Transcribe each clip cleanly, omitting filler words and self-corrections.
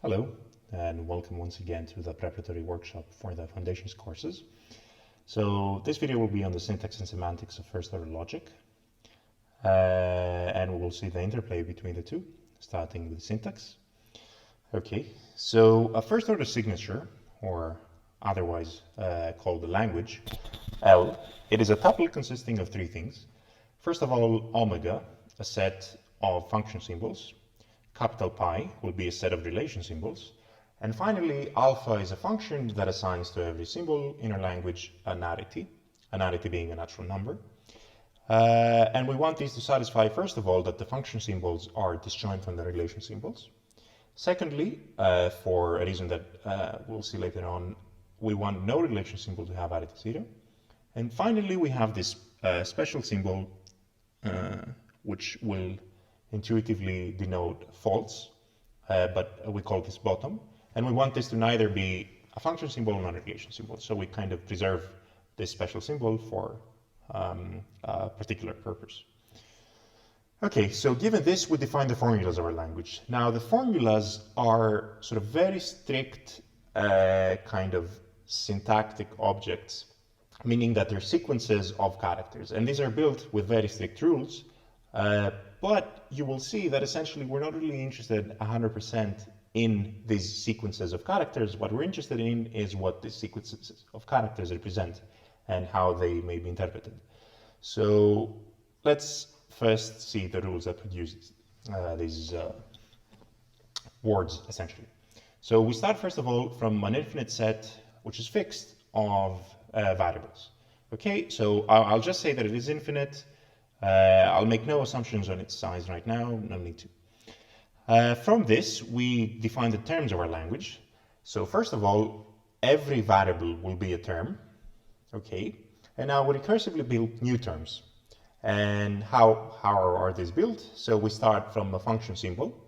Hello, and welcome once again to the preparatory workshop for the foundations courses. So this video will be on the syntax and semantics of first-order logic, and we will see the interplay between the two, starting with syntax. Okay, so a first-order signature, or otherwise called the language, L, it is a tuple consisting of three things. First of all, omega, a set of function symbols. Capital Pi will be a set of relation symbols. And finally, alpha is a function that assigns to every symbol in our language an arity being a natural number. And we want these to satisfy, first of all, that the function symbols are disjoint from the relation symbols. Secondly, for a reason that we'll see later on, we want no relation symbol to have arity 0. And finally, we have this special symbol which will intuitively denote false, but we call this bottom. And we want this to neither be a function symbol nor a relation symbol. So we kind of preserve this special symbol for a particular purpose. Okay, so given this, we define the formulas of our language. Now, the formulas are sort of very strict kind of syntactic objects, meaning that they're sequences of characters. And these are built with very strict rules. But you will see that essentially we're not really interested 100% in these sequences of characters. What we're interested in is what these sequences of characters represent and how they may be interpreted. So let's first see the rules that produce these words, essentially. So we start, first of all, from an infinite set, which is fixed, of variables. Okay, so I'll just say that it is infinite. I'll make no assumptions on its size right now, no need to. From this, we define the terms of our language. So first of all, every variable will be a term, okay? And now we recursively build new terms. And how are these built? So we start from a function symbol,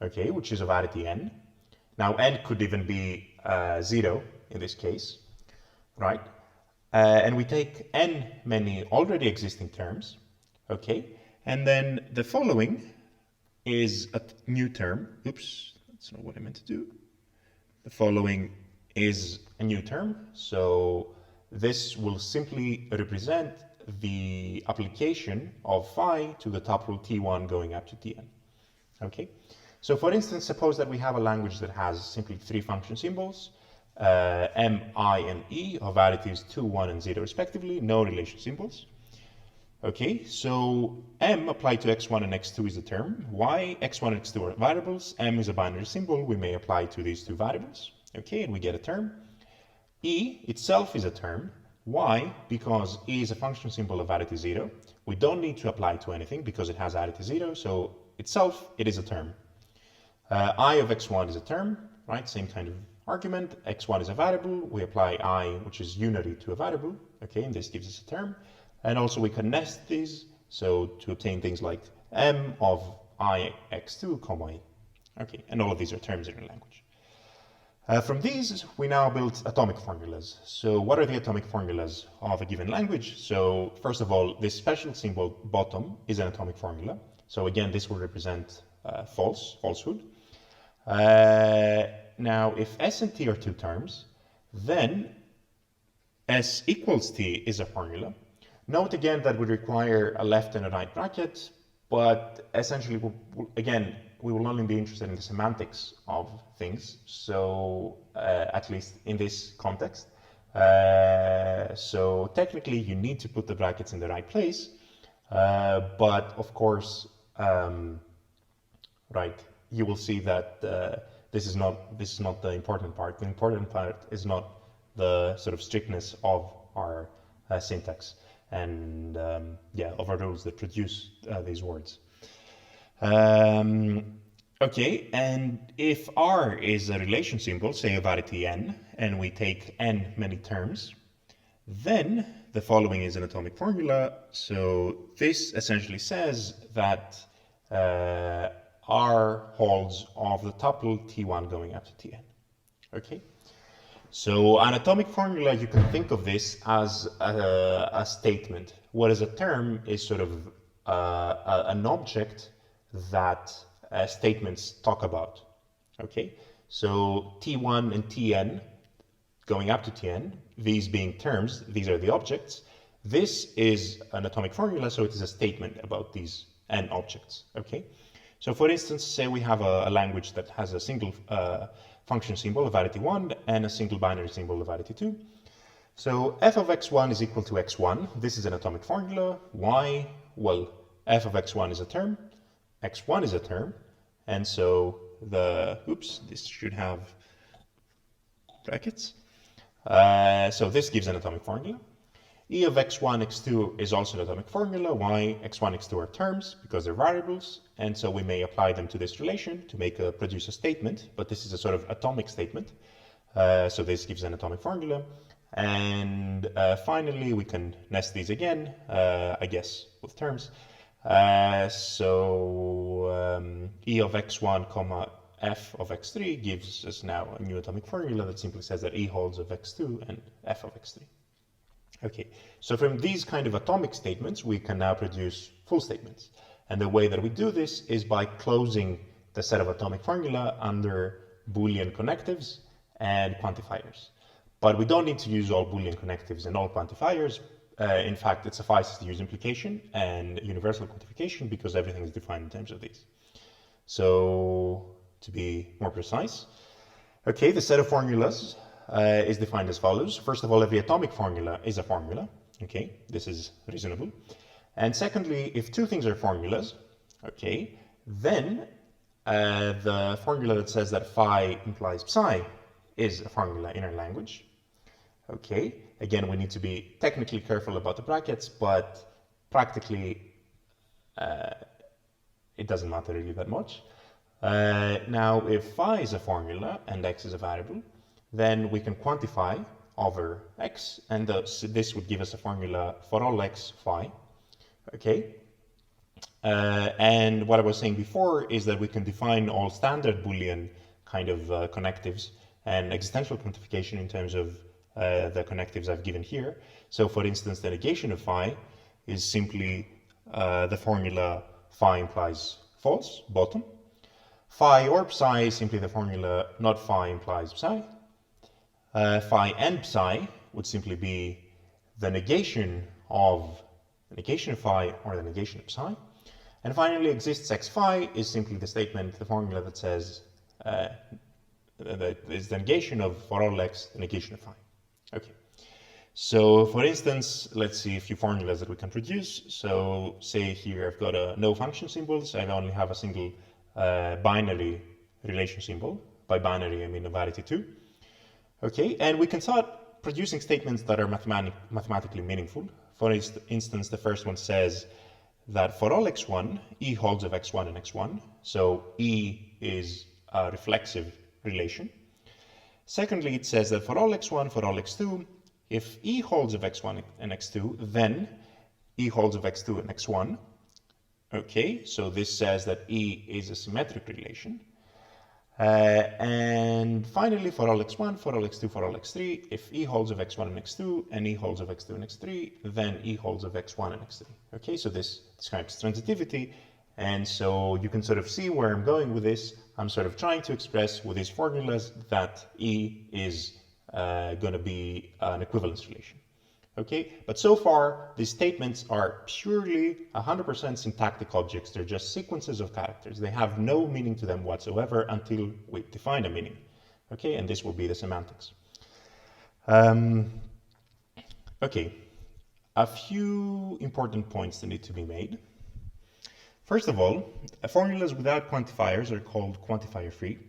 okay, which is of arity n. Now n could even be 0 in this case, right? And we take n many already existing terms. Okay, and then the following is a new term. Oops, that's not what I meant to do. The following is a new term. So this will simply represent the application of phi to the tuple t1 going up to tn. Okay, so for instance, suppose that we have a language that has simply three function symbols, m, I, and e, of arities 2, 1, and 0 respectively, no relation symbols. Okay, so m applied to x1 and x2 is a term. Y, x1 and x2 are variables. M is a binary symbol we may apply to these two variables. Okay, and we get a term. E itself is a term. Why? Because E is a function symbol of arity 0. We don't need to apply to anything because it has arity 0, so itself, it is a term. I of x1 is a term, right? Same kind of argument. x1 is a variable. We apply I, which is unary, to a variable. Okay, and this gives us a term. And also we can nest these, so to obtain things like m of I x2, comma e. Okay, and all of these are terms in our language. From these, we now build atomic formulas. So what are the atomic formulas of a given language? So first of all, this special symbol bottom is an atomic formula. So again, this will represent falsehood. Now, if s and t are two terms, then s equals t is a formula. Note again that we require a left and a right bracket, but essentially, again, we will only be interested in the semantics of things, so at least in this context. So technically, you need to put the brackets in the right place, but of course, right, you will see that this is not the important part. The important part is not the sort of strictness of our syntax and of our rules that produce these words. Okay, and if R is a relation symbol, say of arity n, and we take n many terms, then the following is an atomic formula. So this essentially says that R holds of the tuple t1 going up to tn. Okay. So an atomic formula, you can think of this as a statement, whereas a term is sort of an object that statements talk about. Okay, So T1 and Tn, going up to Tn, these being terms, these are the objects. This is an atomic formula, so it is a statement about these n objects, okay? So for instance, say we have a language that has a single function symbol of variety 1 and a single binary symbol of variety 2. So f of x1 is equal to x1. This is an atomic formula. Why? Well, f of x1 is a term, x1 is a term, and so this should have brackets. So this gives an atomic formula. E of x1, x2 is also an atomic formula. Why? x1, x2 are terms because they're variables, and so we may apply them to this relation to produce a statement, but this is a sort of atomic statement. So this gives an atomic formula. And finally, we can nest these again, I guess, with terms. E of x1, comma f of x3 gives us now a new atomic formula that simply says that E holds of x2 and f of x3. Okay, so from these kind of atomic statements, we can now produce full statements. And the way that we do this is by closing the set of atomic formula under Boolean connectives and quantifiers. But we don't need to use all Boolean connectives and all quantifiers. In fact, it suffices to use implication and universal quantification because everything is defined in terms of these. So, to be more precise, okay, the set of formulas is defined as follows. First of all, every atomic formula is a formula. Okay, this is reasonable. And secondly, if two things are formulas, okay, then the formula that says that phi implies psi is a formula in our language. Okay, again, we need to be technically careful about the brackets, but practically it doesn't matter really that much. Now, if phi is a formula and x is a variable, then we can quantify over x, and this would give us a formula for all x phi. Okay, and what I was saying before is that we can define all standard Boolean kind of connectives and existential quantification in terms of the connectives I've given here. So for instance, the negation of phi is simply the formula phi implies false, bottom. Phi or psi is simply the formula not phi implies psi. Phi and psi would simply be the negation of phi or the negation of psi. And finally, exists x phi is simply the statement, the formula that says that is the negation of for all x, the negation of phi. Okay. So for instance, let's see a few formulas that we can produce. So say here I've got no function symbols. I only have a single binary relation symbol. By binary, I mean a variety 2. Okay, and we can start producing statements that are mathematically meaningful. For instance, the first one says that for all x1, E holds of x1 and x1. So E is a reflexive relation. Secondly, it says that for all x1, for all x2, if E holds of x1 and x2, then E holds of x2 and x1. Okay, so this says that E is a symmetric relation. And finally, for all x1, for all x2, for all x3, if E holds of x1 and x2, and E holds of x2 and x3, then E holds of x1 and x3. Okay, so this describes transitivity, and so you can sort of see where I'm going with this. I'm sort of trying to express with these formulas that E is going to be an equivalence relation. Okay, but so far, these statements are purely 100% syntactic objects. They're just sequences of characters. They have no meaning to them whatsoever until we define a meaning. Okay, and this will be the semantics. Okay, a few important points that need to be made. First of all, formulas without quantifiers are called quantifier-free.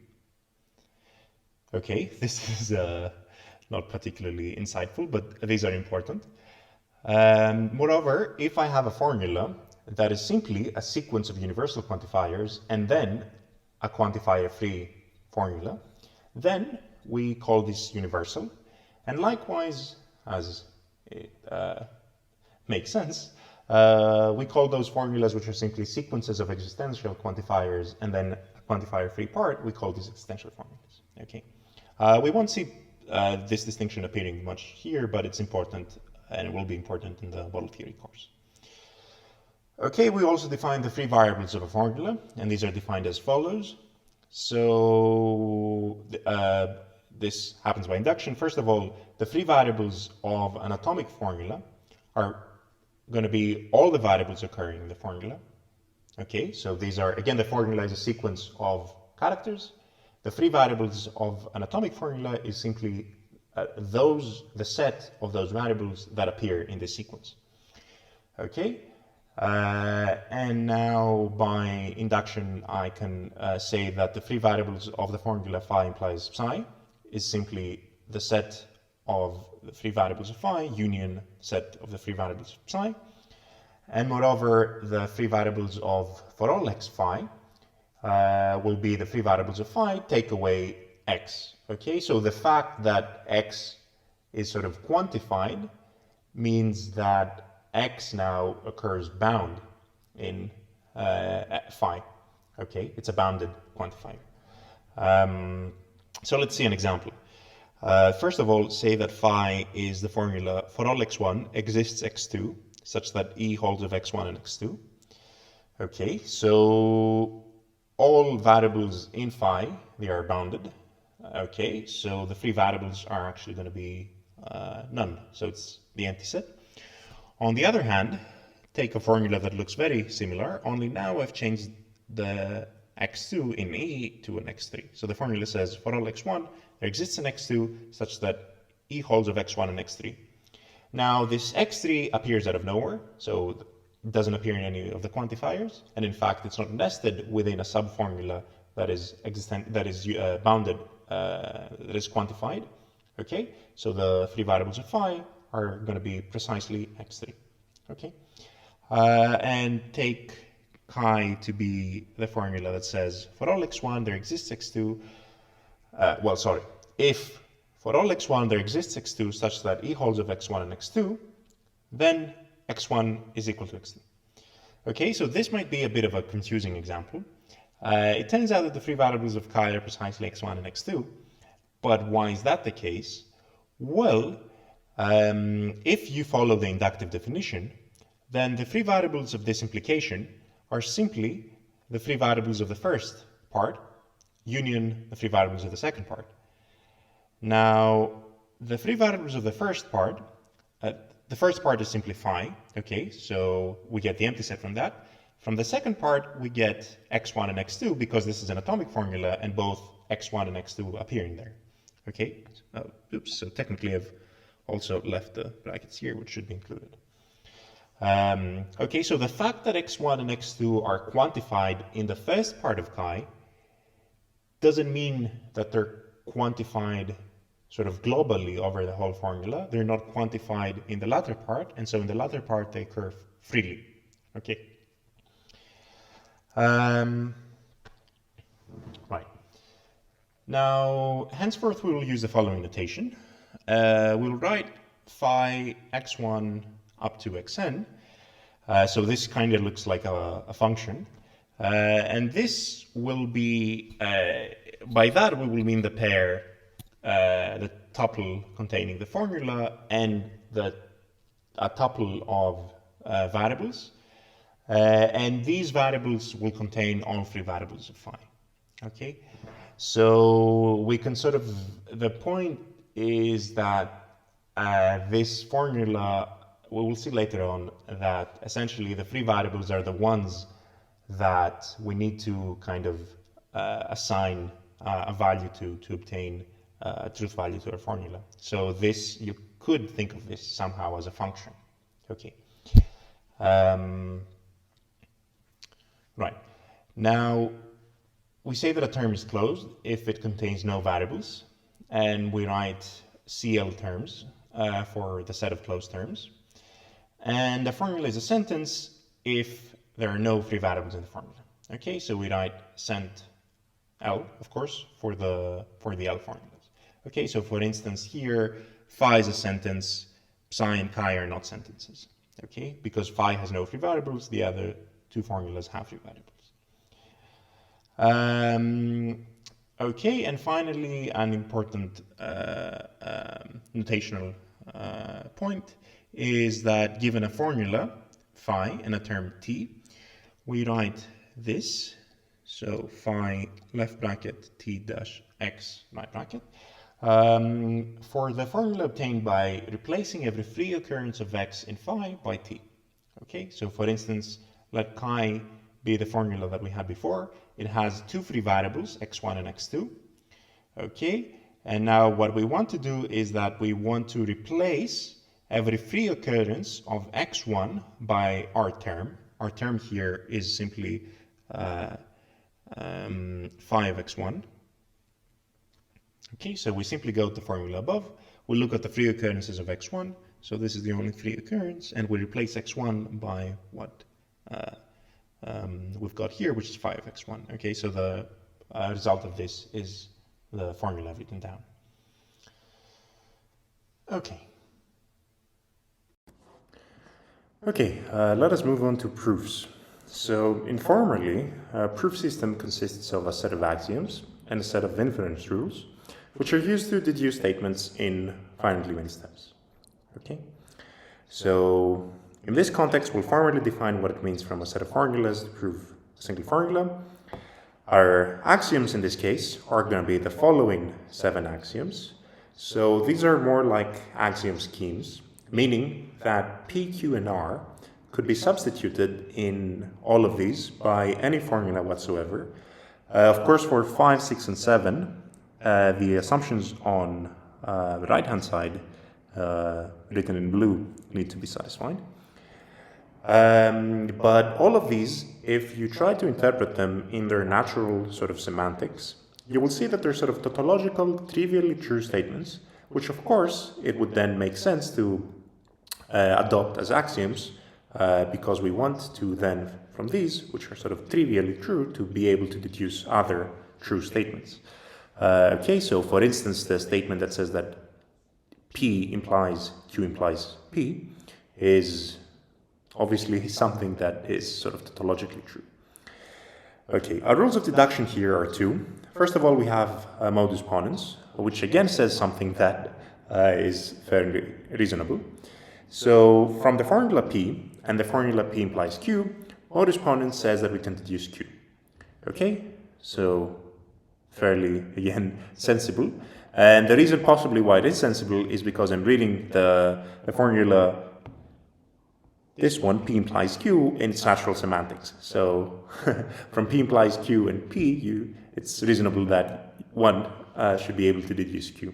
Okay, this is not particularly insightful, but these are important. Moreover, if I have a formula that is simply a sequence of universal quantifiers and then a quantifier-free formula, then we call this universal. And likewise, as it makes sense, we call those formulas which are simply sequences of existential quantifiers and then a quantifier-free part, we call these existential formulas. Okay, we won't see this distinction appearing much here, but it's important and it will be important in the model theory course. Okay, we also define the free variables of a formula, and these are defined as follows. So this happens by induction. First of all, the free variables of an atomic formula are going to be all the variables occurring in the formula. Okay, so these are, again, the formula is a sequence of characters. The free variables of an atomic formula is simply the set of those variables that appear in this sequence. Okay, and now by induction I can say that the free variables of the formula phi implies psi is simply the set of the free variables of phi union set of the free variables of psi. And moreover, the free variables of for all x phi will be the free variables of phi take away x. Okay, so the fact that x is sort of quantified means that x now occurs bound in phi. Okay, it's a bounded quantifier. So let's see an example. First of all, say that phi is the formula for all x1 exists x2 such that E holds of x1 and x2. Okay, so all variables in phi, they are bounded. Okay, so the free variables are actually going to be none, so it's the empty set. On the other hand, take a formula that looks very similar, only now I've changed the x2 in E to an x3. So the formula says for all x1, there exists an x2 such that E holds of x1 and x3. Now this x3 appears out of nowhere, so it doesn't appear in any of the quantifiers, and in fact it's not nested within a subformula that is bounded, that is quantified. Okay, so the free variables of phi are going to be precisely x3. Okay, and take chi to be the formula that says for all x1 there exists x2. If for all x1 there exists x2 such that E holds of x1 and x2, then x1 is equal to x2. Okay, so this might be a bit of a confusing example. It turns out that the free variables of chi are precisely x1 and x2, but why is that the case? Well, if you follow the inductive definition, then the free variables of this implication are simply the free variables of the first part union the free variables of the second part. Now, the free variables of the first part is simply phi, okay, so we get the empty set from that. From the second part, we get x1 and x2 because this is an atomic formula and both x1 and x2 appear in there, okay. Oops, so technically I've also left the brackets here, which should be included. Okay, so the fact that x1 and x2 are quantified in the first part of chi doesn't mean that they're quantified sort of globally over the whole formula. They're not quantified in the latter part, and so in the latter part they occur freely. Okay. Right. Now, henceforth we will use the following notation. We'll write phi x1 up to xn. So this kind of looks like a function. And this will be, by that we will mean the pair, the tuple containing the formula and a tuple of variables. And these variables will contain all three variables of phi. Okay, so we can sort of, the point is that this formula, we will see later on that essentially the free variables are the ones that we need to kind of assign a value to obtain a truth value to our formula. So this, you could think of this somehow as a function. Okay. Right. Now, we say that a term is closed if it contains no variables, and we write CL terms for the set of closed terms. And the formula is a sentence if there are no free variables in the formula. Okay, so we write cent L, of course, for the L formulas. Okay, so for instance here, phi is a sentence, psi and chi are not sentences. Okay, because phi has no free variables, the other two formulas have free variables. Okay, and finally, an important notational point is that given a formula, phi, and a term t, we write this. So phi left bracket t dash x right bracket. For the formula obtained by replacing every free occurrence of x in phi by t. Okay, so for instance, let chi be the formula that we had before. It has two free variables, x1 and x2. Okay, and now what we want to do is that we want to replace every free occurrence of x1 by our term. Our term here is simply phi of x1. Okay, so we simply go to the formula above, we look at the free occurrences of x1, so this is the only free occurrence, and we replace x1 by what we've got here, which is phi of x1. Okay, so the result of this is the formula written down. Okay. Okay, let us move on to proofs. So informally, a proof system consists of a set of axioms and a set of inference rules, which are used to deduce statements in finitely many steps. Okay? So in this context, we'll formally define what it means from a set of formulas to prove a single formula. Our axioms in this case are going to be the following 7 axioms. So these are more like axiom schemes, meaning that P, Q, and R could be substituted in all of these by any formula whatsoever. Of course, for 5, 6, and 7, the assumptions on the right-hand side, written in blue, need to be satisfied. But all of these, if you try to interpret them in their natural sort of semantics, you will see that they're sort of tautological, trivially true statements, which of course it would then make sense to adopt as axioms, because we want to then, from these, which are sort of trivially true, to be able to deduce other true statements. Okay, so for instance, the statement that says that P implies Q implies P is obviously something that is sort of tautologically true. Okay, our rules of deduction here are 2. First of all, we have modus ponens, which again says something that is fairly reasonable. So from the formula P, and the formula P implies Q, modus ponens says that we can deduce Q. Okay, so fairly, again, sensible. And the reason possibly why it is sensible is because I'm reading the formula, this one, P implies Q, in its natural semantics. So from P implies Q and P, it's reasonable that one should be able to deduce Q.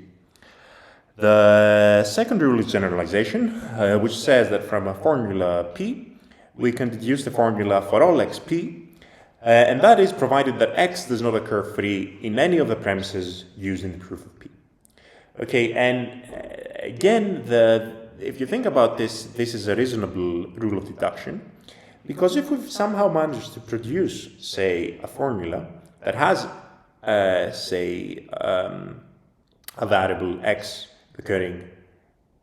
The second rule is generalization, which says that from a formula P, we can deduce the formula for all xp, and that is provided that x does not occur free in any of the premises used in the proof of P. Okay, and again, if you think about this, this is a reasonable rule of deduction, because if we've somehow managed to produce, say, a formula that has, say, a variable x occurring,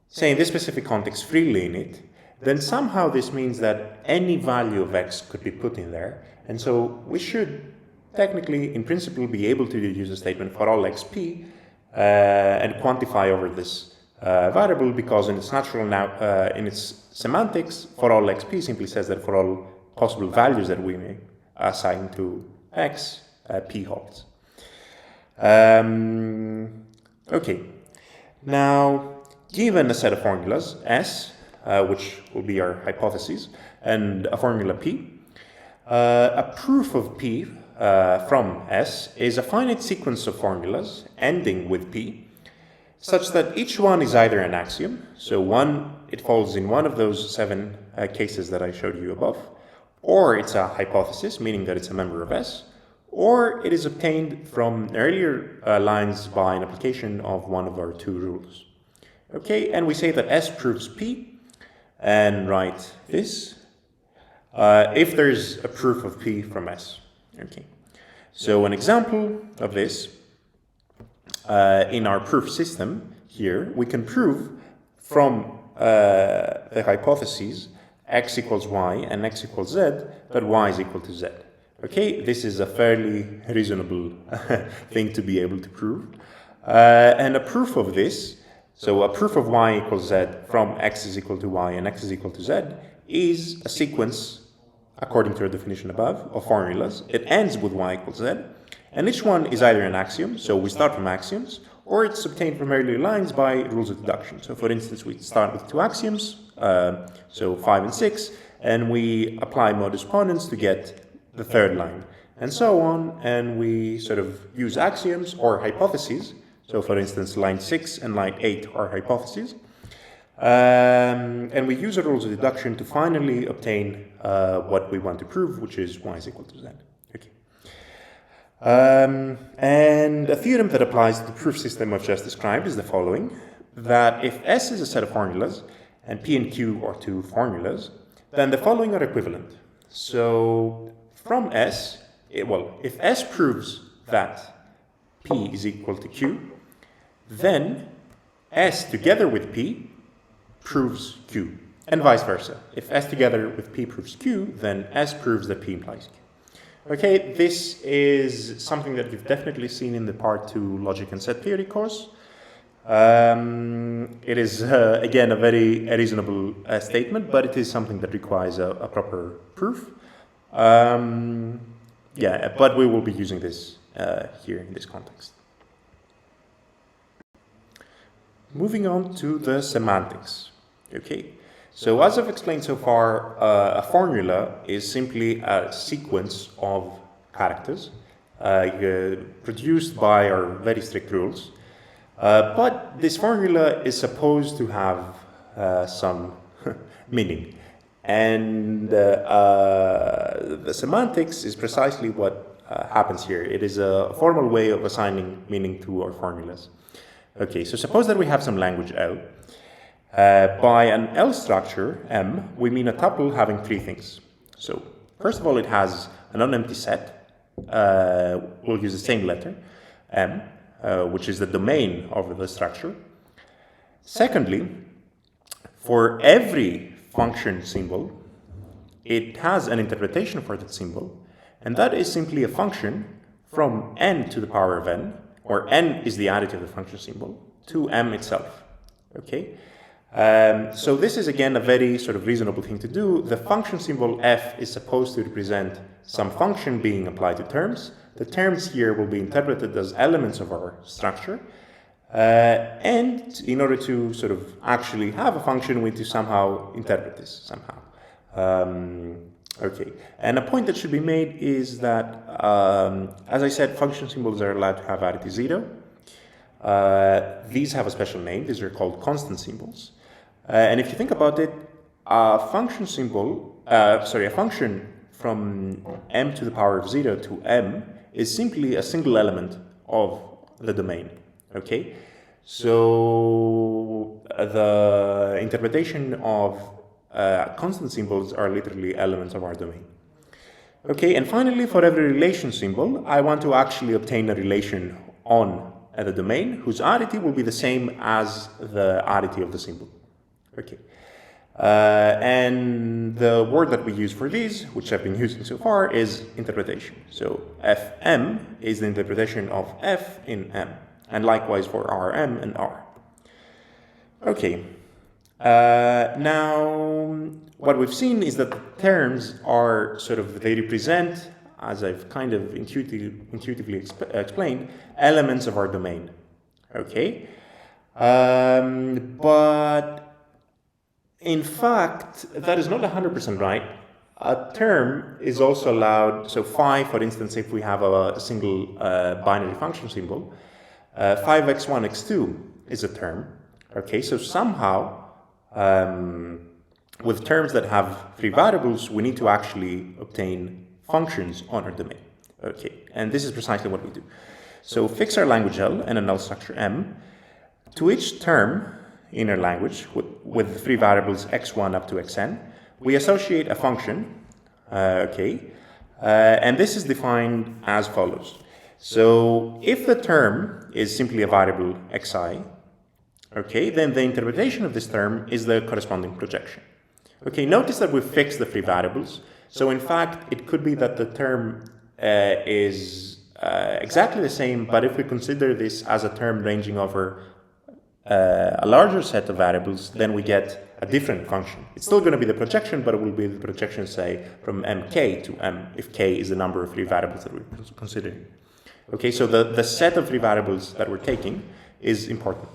say, in this specific context freely in it, then somehow this means that any value of x could be put in there, and so we should technically, in principle, be able to use a statement for all xp and quantify over this variable, because in its natural in its semantics, for all xp simply says that for all possible values that we may assign to x, p holds. Okay, now given a set of formulas S, which will be our hypothesis, and a formula P, a proof of P from S is a finite sequence of formulas ending with P, such that each one is either an axiom, so it falls in one of those 7 cases that I showed you above, or it's a hypothesis, meaning that it's a member of S, or it is obtained from earlier lines by an application of one of our 2 rules. Okay, and we say that S proves P, and write this, if there's a proof of P from S. Okay, so an example of this, in our proof system here, we can prove from the hypotheses x equals y and x equals z that y is equal to z. Okay, this is a fairly reasonable thing to be able to prove. And a proof of this, so a proof of y equals z from x is equal to y and x is equal to z, is a sequence according to our definition above of formulas. It ends with y equals z, and each one is either an axiom, so we start from axioms, or it's obtained from earlier lines by rules of deduction. So for instance, we start with two axioms, so 5 and 6, and we apply modus ponens to get the third line, and so on, and we sort of use axioms or hypotheses. So for instance, line 6 and line 8 are hypotheses. And we use our rules of deduction to finally obtain what we want to prove, which is y is equal to z. Okay. And a theorem that applies to the proof system I've just described is the following, that if S is a set of formulas and P and Q are two formulas, then the following are equivalent. So from S, if S proves that P is equal to Q, then S together with P proves Q, and vice versa. If S together with P proves Q, then S proves that P implies Q. Okay, this is something that you've definitely seen in the Part 2 Logic and Set Theory course. It is, again, a very reasonable statement, but it is something that requires a proper proof. Yeah, but we will be using this here in this context. Moving on to the semantics. Okay, so as I've explained so far, a formula is simply a sequence of characters produced by our very strict rules. But this formula is supposed to have some meaning. And the semantics is precisely what happens here. It is a formal way of assigning meaning to our formulas. Okay, so suppose that we have some language L. By an L structure, M, we mean a tuple having three things. So, first of all, it has an unempty set. We'll use the same letter, M, which is the domain of the structure. Secondly, for every function symbol, it has an interpretation for that symbol, and that is simply a function from n to the power of n, or n is the additive of the function symbol, to m itself. Okay? So this is again a very sort of reasonable thing to do. The function symbol f is supposed to represent some function being applied to terms. The terms here will be interpreted as elements of our structure. And in order to sort of actually have a function, we need to somehow interpret this somehow. Okay, and a point that should be made is that, as I said, function symbols are allowed to have additive 0. These have a special name. These are called constant symbols. And if you think about it, a function from m to the power of 0 to m is simply a single element of the domain. Okay, so the interpretation of constant symbols are literally elements of our domain. Okay, and finally, for every relation symbol, I want to actually obtain a relation on the domain whose additive will be the same as the additive of the symbol. Okay, and the word that we use for these, which I've been using so far, is interpretation. So fm is the interpretation of f in m, and likewise for rm and r. Okay, now what we've seen is that the terms are sort of, they represent, as I've kind of intuitively explained, elements of our domain. Okay, but in fact, that is not 100% right. A term is also allowed, so phi, for instance, if we have a single binary function symbol, 5x1, x2 is a term. Okay, so somehow, with terms that have three variables, we need to actually obtain functions on our domain. Okay, and this is precisely what we do. So fix our language L and a null structure M. To each term in our language with three variables x1 up to xn, we associate a function, and this is defined as follows. So if the term is simply a variable xi, okay, then the interpretation of this term is the corresponding projection. Okay, notice that we've fixed the three variables. So in fact, it could be that the term is exactly the same, but if we consider this as a term ranging over a larger set of variables, then we get a different function. It's still going to be the projection, but it will be the projection, say, from mk to m, if k is the number of free variables that we're considering. Okay, so the set of free variables that we're taking is important.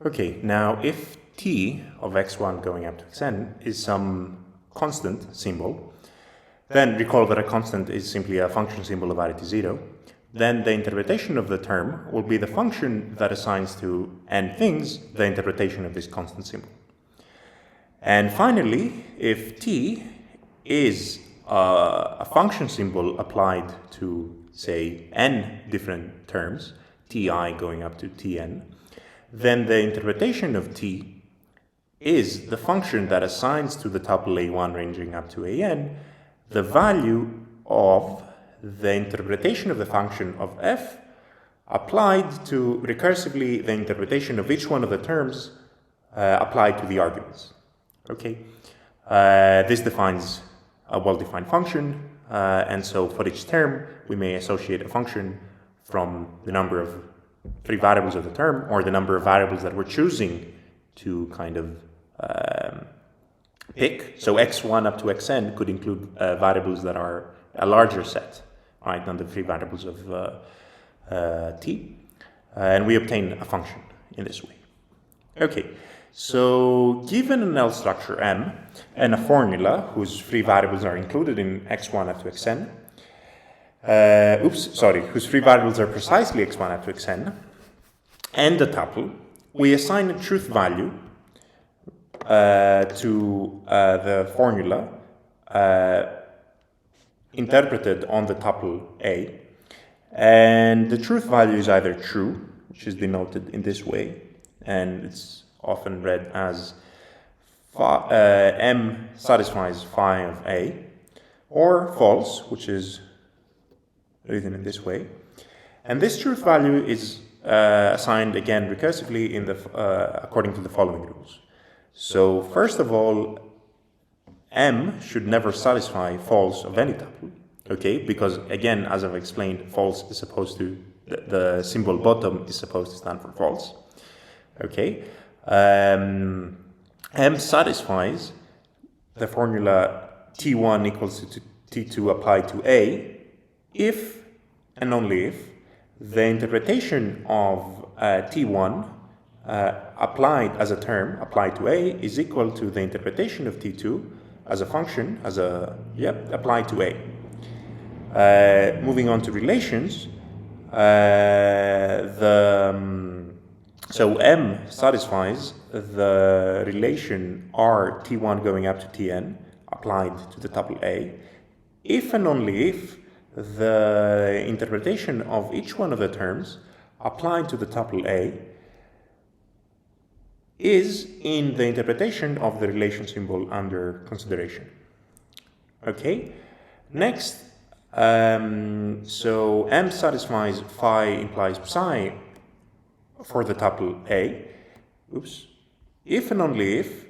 Okay, now if t of x1 going up to xn is some constant symbol, then recall that a constant is simply a function symbol of arity 0, then the interpretation of the term will be the function that assigns to n things the interpretation of this constant symbol. And finally, if t is a function symbol applied to, say, n different terms, ti going up to tn, then the interpretation of t is the function that assigns to the tuple a1 ranging up to an the value of the interpretation of the function of f applied to recursively the interpretation of each one of the terms applied to the arguments. Okay, this defines a well-defined function, and so for each term we may associate a function from the number of free variables of the term or the number of variables that we're choosing to kind of pick. So x1 up to xn could include variables that are a larger set, right, than the free variables of t, and we obtain a function in this way. Okay, so given an L structure M and a formula whose free variables are included in x1 up to xn, whose free variables are precisely x1 up to xn, and a tuple, we assign a truth value to the formula interpreted on the tuple A, and the truth value is either true, which is denoted in this way, and it's often read as M satisfies phi of A, or false, which is written in this way. And this truth value is assigned again recursively in the according to the following rules. So first of all, M should never satisfy false of any tuple, okay? Because again, as I've explained, false is supposed to, the symbol bottom is supposed to stand for false, okay? M satisfies the formula T1 equals to T2 applied to A if and only if the interpretation of T1 applied as a term applied to A is equal to the interpretation of T2 as a function, applied to A. Moving on to relations, so M satisfies the relation R T1 going up to Tn applied to the tuple A if and only if the interpretation of each one of the terms applied to the tuple A is in the interpretation of the relation symbol under consideration. Okay, next, so M satisfies phi implies psi for the tuple A, if and only if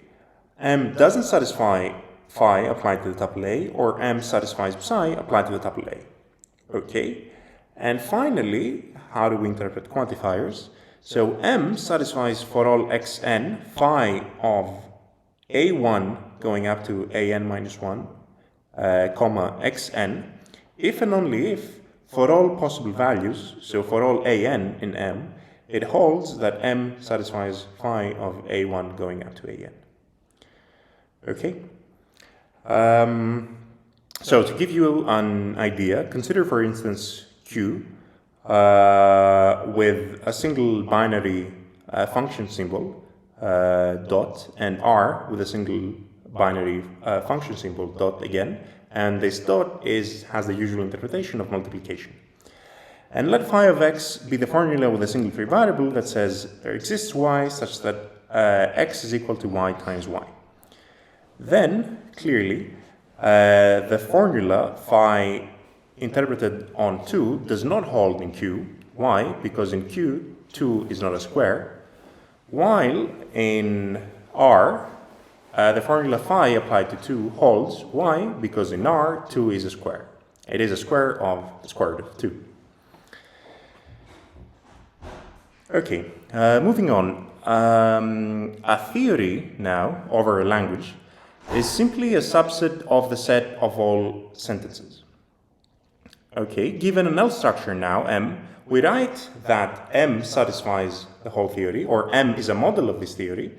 M doesn't satisfy phi applied to the tuple A or M satisfies psi applied to the tuple A. Okay, and finally, how do we interpret quantifiers? So M satisfies for all xn phi of a1 going up to an minus 1, comma xn, if and only if for all possible values, so for all an in M, it holds that M satisfies phi of a1 going up to an. Okay? So to give you an idea, consider for instance Q with a single binary function symbol, dot, and R with a single binary function symbol, dot again, and this dot has the usual interpretation of multiplication. And let phi of x be the formula with a single free variable that says there exists y such that x is equal to y times y. Then, clearly, the formula phi interpreted on 2 does not hold in Q. Why? Because in Q, 2 is not a square, while in R, the formula phi applied to 2 holds. Why? Because in R, 2 is a square. It is a square of the square root of 2. Okay, moving on. a theory now over a language is simply a subset of the set of all sentences. Okay, given an L structure now, M, we write that M satisfies the whole theory, or M is a model of this theory,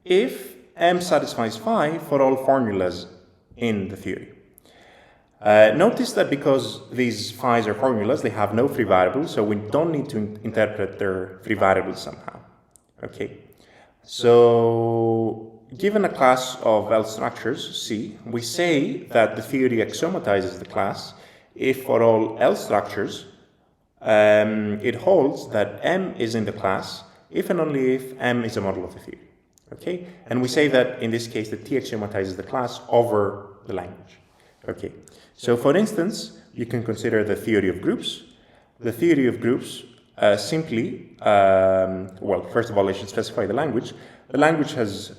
if M satisfies phi for all formulas in the theory. Notice that because these phi's are formulas, they have no free variables, so we don't need to interpret their free variables somehow. Okay, so given a class of L structures, C, we say that the theory axiomatizes the class if for all L structures it holds that M is in the class if and only if M is a model of the theory. Okay, and we say that in this case the T axiomatizes the class over the language. Okay, so for instance, you can consider the theory of groups. The theory of groups simply, well, first of all, I should specify the language. The language has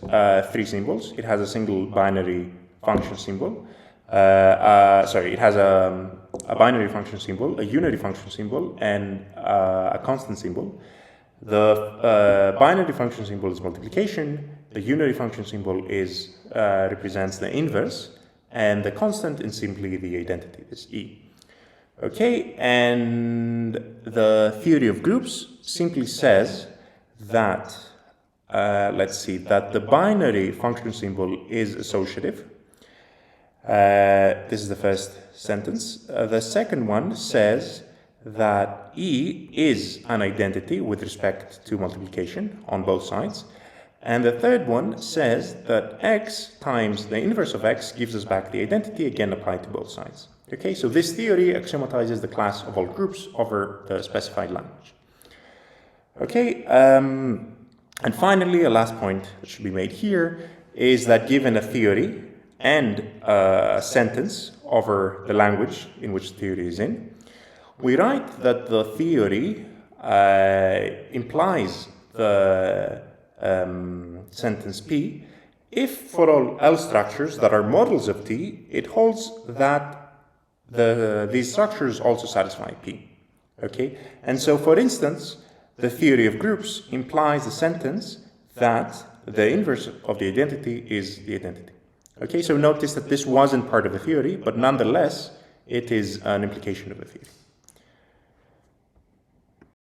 three symbols. It has a single binary function symbol. It has a binary function symbol, a unary function symbol, and a constant symbol. The binary function symbol is multiplication. The unary function symbol is represents the inverse, and the constant is simply the identity, this E. Okay, and the theory of groups simply says that, that the binary function symbol is associative. This is the first sentence. The second one says that E is an identity with respect to multiplication on both sides. And the third one says that X times the inverse of X gives us back the identity, again applied to both sides. Okay, so this theory axiomatizes the class of all groups over the specified language. Okay, and finally, a last point that should be made here is that given a theory and a sentence over the language in which the theory is in, we write that the theory implies the sentence P if for all L structures that are models of T, it holds that these structures also satisfy P. Okay, and so for instance, the theory of groups implies the sentence that the inverse of the identity is the identity. Okay, so notice that this wasn't part of the theory, but nonetheless, it is an implication of the theory.